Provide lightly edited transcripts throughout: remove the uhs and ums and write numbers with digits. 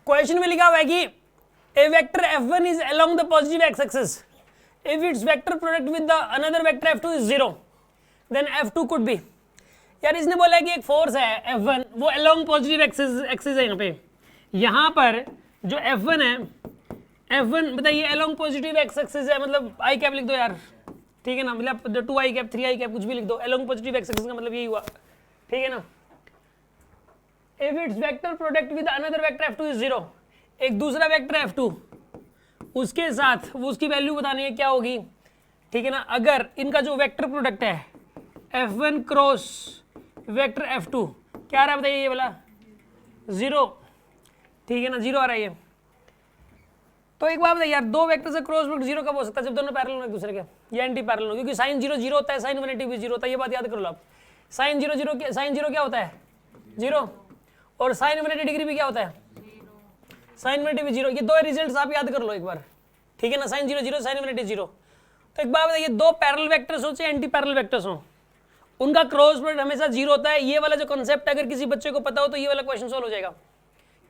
Question में लिखा हुआ है कि ए vector f1 is along the positive x axis if it's vector product with the another vector f2 is 0 then f2 could be. यार इसने बोला है कि एक फोर्स है f1 वो अलोंग पॉजिटिव एक्सिस है। यहाँ पर जो f1 है, f1 बताइए अलोंग पॉजिटिव एक्स एक्सिस है, मतलब आई कैप लिख दो यार, ठीक है ना, मतलब 2 आई कैप 3 आई कैप कुछ भी लिख दो, अलोंग पॉजिटिव एक्स एक्सिस का मतलब यही हुआ, ठीक है ना। If it's vector product with another vector f2 is 0, एक दूसरा वेक्टर f2 उसके साथ वो उसकी वैल्यू बतानी है क्या होगी, ठीक है ना। अगर इनका जो वेक्टर प्रोडक्ट है f1 क्रॉस वेक्टर f2 क्या आ रहा है बताइए, ये वाला 0, ठीक है ना, 0 आ रहा है ये। तो एक बात बताइए यार, दो वेक्टर से क्रॉस प्रोडक्ट 0 कब हो सकता है, जब दोनों पैरेलल हो एक दूसरे के, या एंटी पैरेलल हो, क्योंकि साइन 0 0 होता है, साइन 180 भी 0 होता है, ये बात याद कर लो आप। साइन 0 0 साइन 0 क्या होता है 0, और साइन 180 डिग्री भी क्या होता है साइन 180 भी 0, ये दो रिजल्ट्स आप याद कर लो एक बार, ठीक है ना, साइन 0 0 साइन 180 0। तो एक बात बताइए, दो पैरेलल वेक्टर्स हो चाहे एंटी पैरेलल वेक्टर्स हो, उनका क्रॉस प्रोडक्ट हमेशा 0 होता है। ये वाला जो कॉन्सेप्ट अगर किसी बच्चे को पता हो तो ये वाला क्वेश्चन सॉल्व हो जाएगा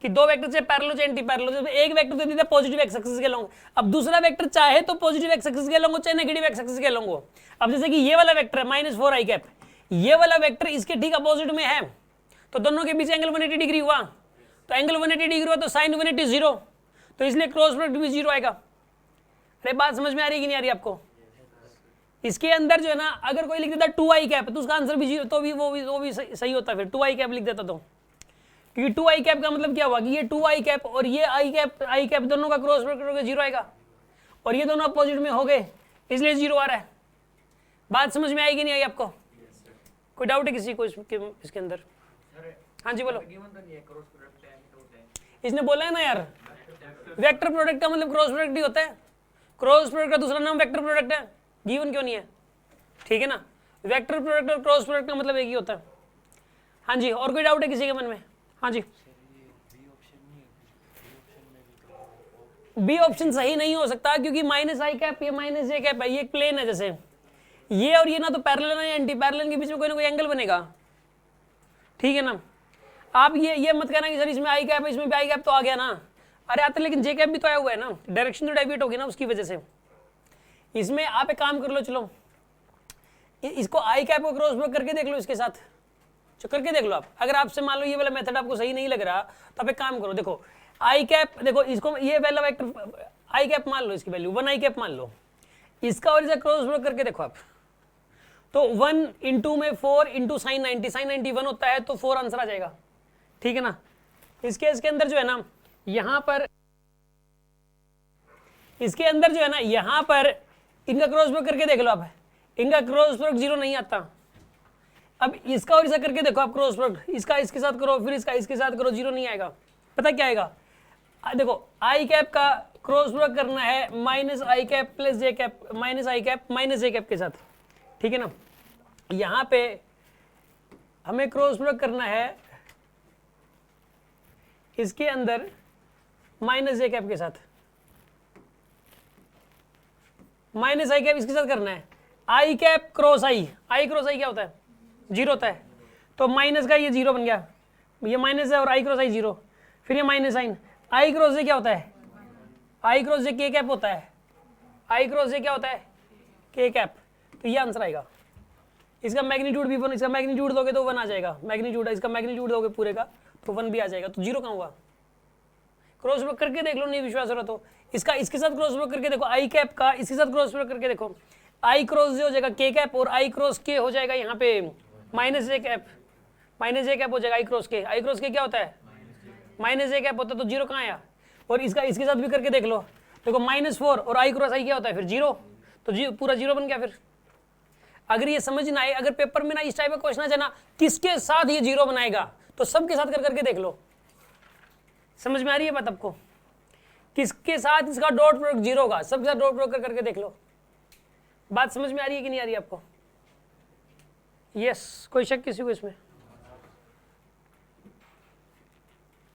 कि दो वेक्टर चाहे पैरेलल हो चाहे एंटी पैरेलल हो, एक वेक्टर दे दिया पॉजिटिव एक्स एक्सिस के अलोंग, अब दूसरा वेक्टर चाहे तो पॉजिटिव एक्स एक्सिस के अलोंग हो चाहे नेगेटिव एक्स एक्सिस के अलोंग हो। अब जैसे कि ये वाला वेक्टर है -4 आई कैप, ये वाला वेक्टर इसके ठीक अपोजिट में है, तो दोनों के बीच एंगल 180 डिग्री हुआ, तो एंगल 180 डिग्री हुआ तो साइन 180 0, तो इसलिए क्रॉस प्रोडक्ट भी 0 आएगा। अरे बात समझ में आ रही है कि नहीं आ रही आपको? इसके अंदर जो है ना, अगर कोई लिख देता 2 आई कैप तो उसका आंसर भी 0, तो भी वो भी सही होता है, फिर 2 आई कैप लिख देता तो, क्योंकि 2 आई कैप का मतलब क्या हुआ कि ये 2 आई कैप और ये आई कैप दोनों का क्रॉस प्रोडक्ट 0 आएगा, और ये दोनों अपोजिट में हो गए इसलिए 0 आ रहा है। बात समझ में आएगी नहीं आई आपको? कोई डाउट है किसी को इसके अंदर? हाँ जी बोलो। इसने बोला है ना यार, वेक्टर प्रोडक्ट का मतलब क्रॉस प्रोडक्ट ही होता है, क्रॉस प्रोडक्ट का दूसरा नाम वेक्टर प्रोडक्ट है, गिवन क्यों नहीं है, ठीक है ना। वेक्टर प्रोडक्ट और क्रॉस प्रोडक्ट का मतलब एक ही होता है। हाँ जी, और कोई डाउट है किसी के मन में? हाँ जी। बी ऑप्शन सही नहीं हो सकता, क्योंकि माइनस आई कैप ये माइनस ए कैप है, ये एक प्लेन है, जैसे ये और ये ना तो पैरेलल है या एंटी पैरेलल के बीच में कोई ना कोई एंगल बनेगा, ठीक है ना। आप ये मत कहना कि सर इसमें आई कैप है इसमें भी आई कैप तो आ गया ना, अरे आता लेकिन जे कैप भी तो आया हुआ है ना, डायरेक्शन तो डेविएट होगी ना उसकी वजह से। इसमें आप एक काम कर लो, चलो इसको आई कैप को क्रॉस प्रोडक्ट करके देख लो, इसके साथ करके देख लो आप। अगर आपसे मान लो ये वाला मेथड आपको सही नहीं लग रहा तो आप एक काम करो, देखो आई कैप, देखो इसको ये वाला वेक्टर आई कैप मान लो, इसकी वैल्यू 1 आई कैप मान लो, इसका और इसका क्रॉस प्रोडक्ट करके देखो आप, तो 1 इंटू में 4 इंटू साइन 90, साइन 91 होता है तो 4 आंसर आ जाएगा, ठीक है ना। इसके अंदर जो है ना, यहां पर इसके अंदर जो है ना, यहां पर इनका क्रॉस प्रोडक्ट करके देख लो आप, इनका क्रॉस प्रोडक्ट 0 नहीं आता। अब इसका और इसका करके देखो आप क्रॉस प्रोडक्ट, इसका इसके साथ करो फिर इसका इसके साथ करो, 0 नहीं आएगा। पता क्या आएगा? देखो आई कैप का क्रॉस प्रोडक्ट करना है माइनस आई कैप प्लस जे कैप, माइनस आई कैप माइनस जे कैप के साथ, ठीक है ना। यहां पे हमें क्रॉस प्रोडक्ट करना है इसके अंदर माइनस जे कैप के साथ, माइनस आई कैप इसके साथ करना है, आई कैप क्रॉस आई, आई क्रॉस आई क्या होता है 0 होता है, तो माइनस का ये 0 बन गया, ये माइनस है और आई क्रॉस आई 0, फिर ये माइनस साइन, आई क्रॉस जे क्या होता है, आई क्रॉस जे के कैप होता है, आई क्रॉस जे क्या होता है के कैप, तो ये आंसर आएगा। इसका मैग्नीट्यूड भी 1, इसका मैग्नीट्यूड दोगे तो 1 आ जाएगा, मैग्नीट्यूड इसका मैग्नीट्यूड दोगे पूरे का तो 1 भी आ जाएगा, तो 0 कहाँ हुआ? क्रॉस प्रोडक्ट करके देख लो, नहीं विश्वास हो रहा तो इसका इसके साथ क्रॉस प्रोडक्ट करके देखो, आई कैप का इसके साथ क्रॉस प्रोडक्ट करके देखो, आई क्रॉस जे हो जाएगा के कैप और आई क्रॉस के हो जाएगा यहाँ पे माइनस जे कैप, माइनस जे कैप हो जाएगा आई क्रॉस के, आई क्रॉस के क्या होता है माइनस जे कैप होता है, तो 0 कहाँ आया? और इसका इसके साथ भी करके देख लो, देखो -4 और आई क्रॉस आई क्या होता है फिर 0, तो पूरा 0 बन गया। फिर अगर ये समझ ना आए, अगर पेपर में ना इस टाइप का क्वेश्चन आ जाना किसके साथ ये 0 बनाएगा, तो सबके साथ कर करके देख लो। समझ में आ रही है बात आपको? किसके साथ इसका डॉट प्रोडक्ट 0 होगा, सबके साथ डॉट प्रोडक्ट करके देख लो। बात समझ में आ रही है कि नहीं आ रही है आपको? यस, कोई शक किसी को इसमें?